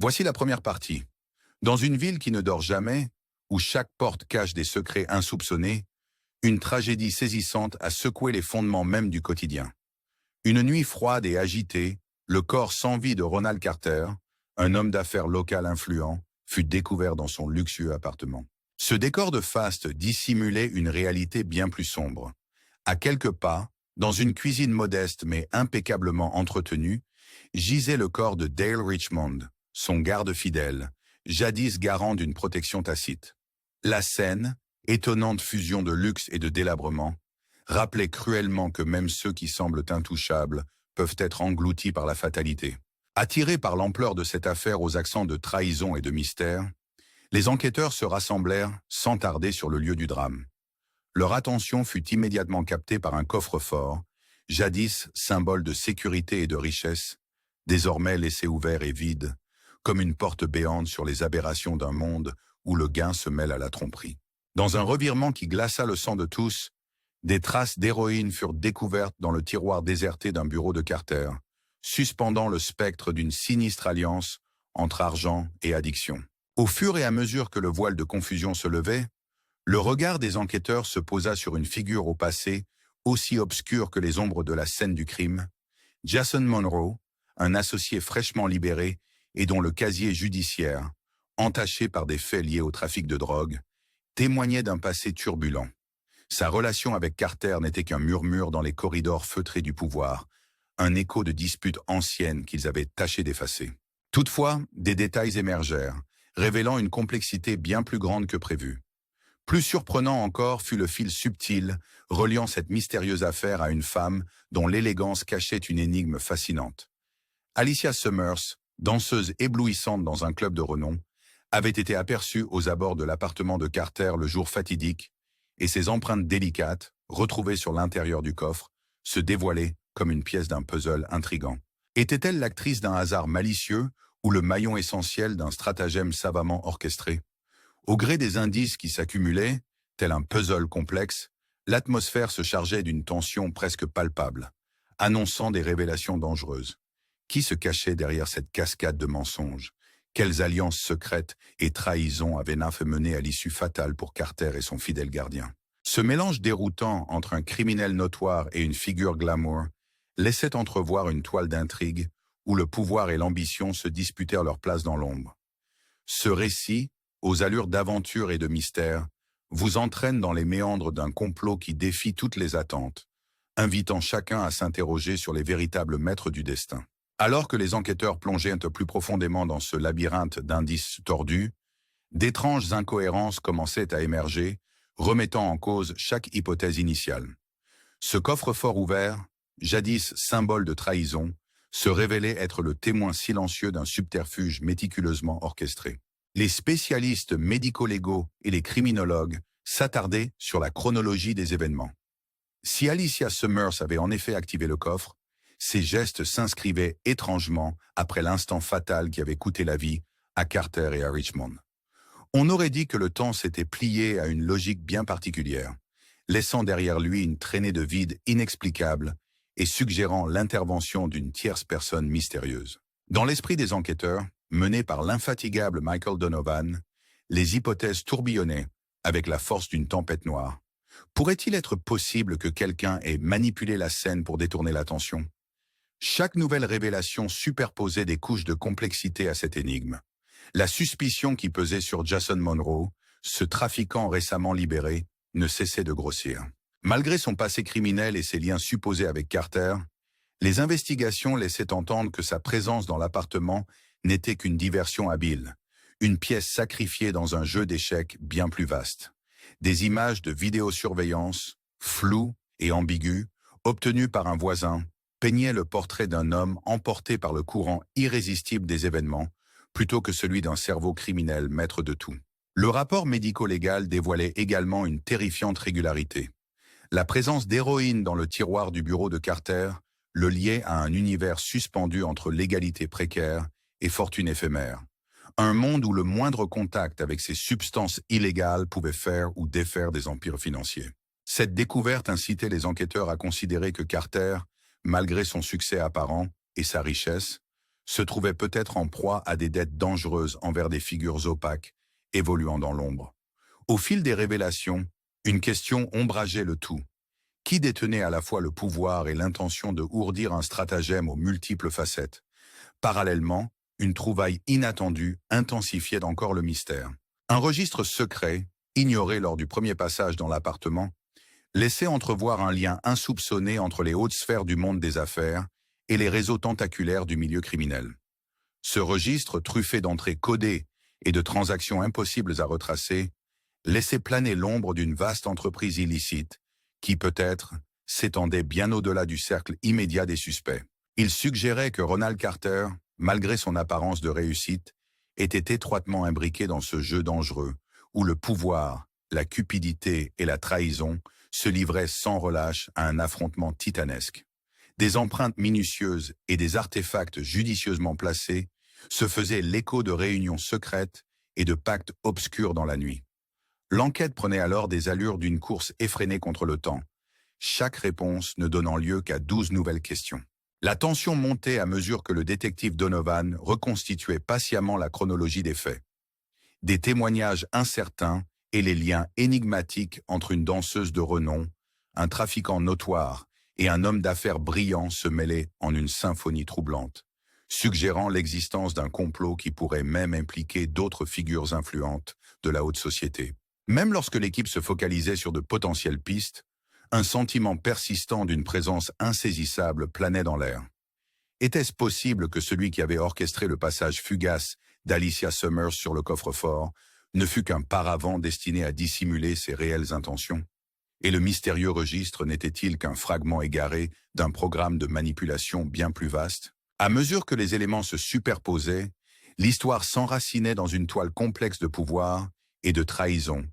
Voici la première partie. Dans une ville qui ne dort jamais, où chaque porte cache des secrets insoupçonnés, une tragédie saisissante a secoué les fondements même du quotidien. Une nuit froide et agitée, le corps sans vie de Ronald Carter, un homme d'affaires local influent, fut découvert dans son luxueux appartement. Ce décor de faste dissimulait une réalité bien plus sombre. À quelques pas, dans une cuisine modeste mais impeccablement entretenue, gisait le corps de Dale Richmond, son garde fidèle, jadis garant d'une protection tacite. La scène, étonnante fusion de luxe et de délabrement, rappelait cruellement que même ceux qui semblent intouchables peuvent être engloutis par la fatalité. Attirés par l'ampleur de cette affaire aux accents de trahison et de mystère, les enquêteurs se rassemblèrent sans tarder sur le lieu du drame. Leur attention fut immédiatement captée par un coffre-fort, jadis symbole de sécurité et de richesse, désormais laissé ouvert et vide, comme une porte béante sur les aberrations d'un monde où le gain se mêle à la tromperie. Dans un revirement qui glaça le sang de tous, des traces d'héroïne furent découvertes dans le tiroir déserté d'un bureau de Carter, suspendant le spectre d'une sinistre alliance entre argent et addiction. Au fur et à mesure que le voile de confusion se levait, le regard des enquêteurs se posa sur une figure au passé aussi obscure que les ombres de la scène du crime, Jason Monroe, un associé fraîchement libéré et dont le casier judiciaire, entaché par des faits liés au trafic de drogue, témoignait d'un passé turbulent. Sa relation avec Carter n'était qu'un murmure dans les corridors feutrés du pouvoir, un écho de disputes anciennes qu'ils avaient tâché d'effacer. Toutefois, des détails émergèrent, révélant une complexité bien plus grande que prévu. Plus surprenant encore fut le fil subtil reliant cette mystérieuse affaire à une femme dont l'élégance cachait une énigme fascinante. Alicia Summers, danseuse éblouissante dans un club de renom, avait été aperçue aux abords de l'appartement de Carter le jour fatidique, et ses empreintes délicates, retrouvées sur l'intérieur du coffre, se dévoilaient comme une pièce d'un puzzle intrigant. Était-elle l'actrice d'un hasard malicieux ou le maillon essentiel d'un stratagème savamment orchestré? Au gré des indices qui s'accumulaient, tel un puzzle complexe, l'atmosphère se chargeait d'une tension presque palpable, annonçant des révélations dangereuses. Qui se cachait derrière cette cascade de mensonges? Quelles alliances secrètes et trahisons avaient Naff mené à l'issue fatale pour Carter et son fidèle gardien? Ce mélange déroutant entre un criminel notoire et une figure glamour laissait entrevoir une toile d'intrigue où le pouvoir et l'ambition se disputèrent leur place dans l'ombre. Ce récit, aux allures d'aventure et de mystère, vous entraîne dans les méandres d'un complot qui défie toutes les attentes, invitant chacun à s'interroger sur les véritables maîtres du destin. Alors que les enquêteurs plongeaient un peu plus profondément dans ce labyrinthe d'indices tordus, d'étranges incohérences commençaient à émerger, remettant en cause chaque hypothèse initiale. Ce coffre-fort ouvert, jadis symbole de trahison, se révélait être le témoin silencieux d'un subterfuge méticuleusement orchestré. Les spécialistes médico-légaux et les criminologues s'attardaient sur la chronologie des événements. Si Alicia Summers avait en effet activé le coffre, ses gestes s'inscrivaient étrangement après l'instant fatal qui avait coûté la vie à Carter et à Richmond. On aurait dit que le temps s'était plié à une logique bien particulière, laissant derrière lui une traînée de vide inexplicable et suggérant l'intervention d'une tierce personne mystérieuse. Dans l'esprit des enquêteurs, menés par l'infatigable Michael Donovan, les hypothèses tourbillonnaient avec la force d'une tempête noire. Pourrait-il être possible que quelqu'un ait manipulé la scène pour détourner l'attention? Chaque nouvelle révélation superposait des couches de complexité à cette énigme. La suspicion qui pesait sur Jason Monroe, ce trafiquant récemment libéré, ne cessait de grossir. Malgré son passé criminel et ses liens supposés avec Carter, les investigations laissaient entendre que sa présence dans l'appartement n'était qu'une diversion habile, une pièce sacrifiée dans un jeu d'échecs bien plus vaste. Des images de vidéosurveillance, floues et ambiguës, obtenues par un voisin, peignaient le portrait d'un homme emporté par le courant irrésistible des événements, plutôt que celui d'un cerveau criminel maître de tout. Le rapport médico-légal dévoilait également une terrifiante régularité. La présence d'héroïne dans le tiroir du bureau de Carter le liait à un univers suspendu entre légalité précaire et fortune éphémère. Un monde où le moindre contact avec ces substances illégales pouvait faire ou défaire des empires financiers. Cette découverte incitait les enquêteurs à considérer que Carter, malgré son succès apparent et sa richesse, se trouvait peut-être en proie à des dettes dangereuses envers des figures opaques, évoluant dans l'ombre. Au fil des révélations, une question ombrageait le tout. Qui détenait à la fois le pouvoir et l'intention de ourdir un stratagème aux multiples facettes? Parallèlement, une trouvaille inattendue intensifiait encore le mystère. Un registre secret, ignoré lors du premier passage dans l'appartement, laissait entrevoir un lien insoupçonné entre les hautes sphères du monde des affaires et les réseaux tentaculaires du milieu criminel. Ce registre, truffé d'entrées codées et de transactions impossibles à retracer, laissait planer l'ombre d'une vaste entreprise illicite qui, peut-être, s'étendait bien au-delà du cercle immédiat des suspects. Il suggérait que Ronald Carter, malgré son apparence de réussite, était étroitement imbriqué dans ce jeu dangereux où le pouvoir, la cupidité et la trahison se livraient sans relâche à un affrontement titanesque. Des empreintes minutieuses et des artefacts judicieusement placés se faisaient l'écho de réunions secrètes et de pactes obscurs dans la nuit. L'enquête prenait alors des allures d'une course effrénée contre le temps, chaque réponse ne donnant lieu qu'à 12 nouvelles questions. La tension montait à mesure que le détective Donovan reconstituait patiemment la chronologie des faits. Des témoignages incertains et les liens énigmatiques entre une danseuse de renom, un trafiquant notoire et un homme d'affaires brillant se mêlaient en une symphonie troublante, suggérant l'existence d'un complot qui pourrait même impliquer d'autres figures influentes de la haute société. Même lorsque l'équipe se focalisait sur de potentielles pistes, un sentiment persistant d'une présence insaisissable planait dans l'air. Était-ce possible que celui qui avait orchestré le passage fugace d'Alicia Summers sur le coffre-fort ne fût qu'un paravent destiné à dissimuler ses réelles intentions? Et le mystérieux registre n'était-il qu'un fragment égaré d'un programme de manipulation bien plus vaste? À mesure que les éléments se superposaient, l'histoire s'enracinait dans une toile complexe de pouvoir et de trahison,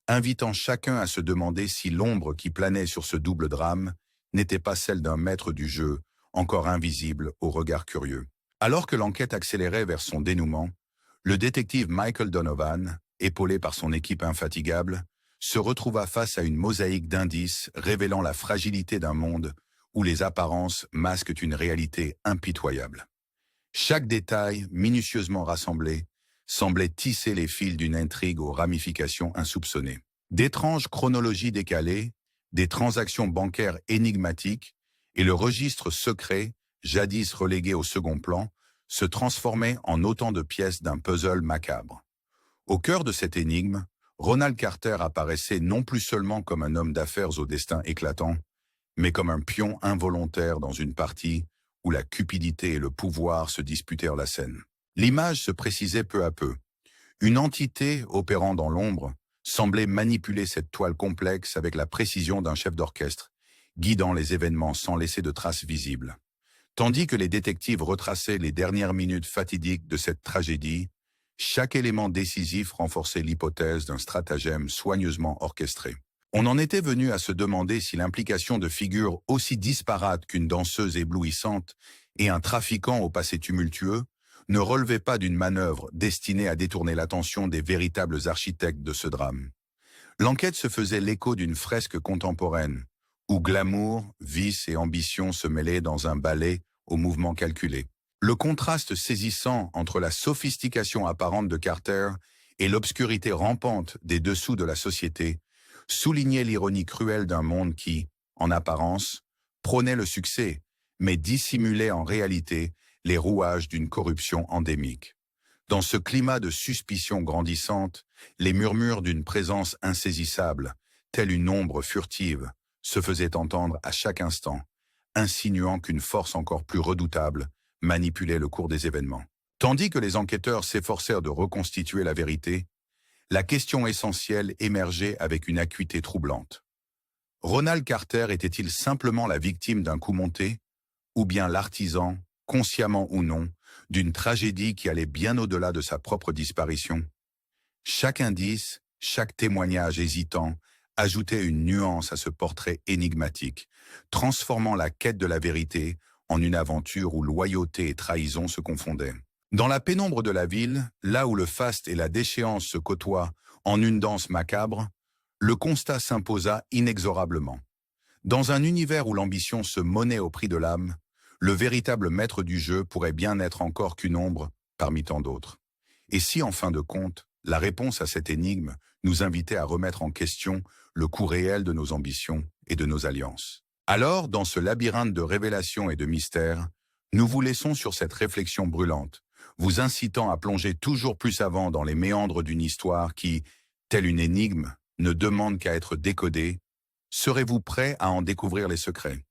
invitant chacun à se demander si l'ombre qui planait sur ce double drame n'était pas celle d'un maître du jeu, encore invisible au regard curieux. Alors que l'enquête accélérait vers son dénouement, le détective Michael Donovan, épaulé par son équipe infatigable, se retrouva face à une mosaïque d'indices révélant la fragilité d'un monde où les apparences masquent une réalité impitoyable. Chaque détail, minutieusement rassemblé, semblait tisser les fils d'une intrigue aux ramifications insoupçonnées. D'étranges chronologies décalées, des transactions bancaires énigmatiques et le registre secret, jadis relégué au second plan, se transformaient en autant de pièces d'un puzzle macabre. Au cœur de cette énigme, Ronald Carter apparaissait non plus seulement comme un homme d'affaires au destin éclatant, mais comme un pion involontaire dans une partie où la cupidité et le pouvoir se disputèrent la scène. L'image se précisait peu à peu. Une entité opérant dans l'ombre semblait manipuler cette toile complexe avec la précision d'un chef d'orchestre, guidant les événements sans laisser de traces visibles. Tandis que les détectives retraçaient les dernières minutes fatidiques de cette tragédie, chaque élément décisif renforçait l'hypothèse d'un stratagème soigneusement orchestré. On en était venu à se demander si l'implication de figures aussi disparates qu'une danseuse éblouissante et un trafiquant au passé tumultueux ne relevait pas d'une manœuvre destinée à détourner l'attention des véritables architectes de ce drame. L'enquête se faisait l'écho d'une fresque contemporaine, où glamour, vice et ambition se mêlaient dans un ballet au mouvement calculé. Le contraste saisissant entre la sophistication apparente de Carter et l'obscurité rampante des dessous de la société soulignait l'ironie cruelle d'un monde qui, en apparence, prônait le succès, mais dissimulait en réalité les rouages d'une corruption endémique. Dans ce climat de suspicion grandissante, les murmures d'une présence insaisissable, telle une ombre furtive, se faisaient entendre à chaque instant, insinuant qu'une force encore plus redoutable manipulait le cours des événements. Tandis que les enquêteurs s'efforcèrent de reconstituer la vérité, la question essentielle émergeait avec une acuité troublante. Ronald Carter était-il simplement la victime d'un coup monté, ou bien l'artisan, consciemment ou non, d'une tragédie qui allait bien au-delà de sa propre disparition? Chaque indice, chaque témoignage hésitant, ajoutait une nuance à ce portrait énigmatique, transformant la quête de la vérité en une aventure où loyauté et trahison se confondaient. Dans la pénombre de la ville, là où le faste et la déchéance se côtoient en une danse macabre, le constat s'imposa inexorablement. Dans un univers où l'ambition se monnaie au prix de l'âme, le véritable maître du jeu pourrait bien n'être encore qu'une ombre parmi tant d'autres. Et si, en fin de compte, la réponse à cette énigme nous invitait à remettre en question le coût réel de nos ambitions et de nos alliances? Alors, dans ce labyrinthe de révélations et de mystères, nous vous laissons sur cette réflexion brûlante, vous incitant à plonger toujours plus avant dans les méandres d'une histoire qui, telle une énigme, ne demande qu'à être décodée. Serez-vous prêt à en découvrir les secrets?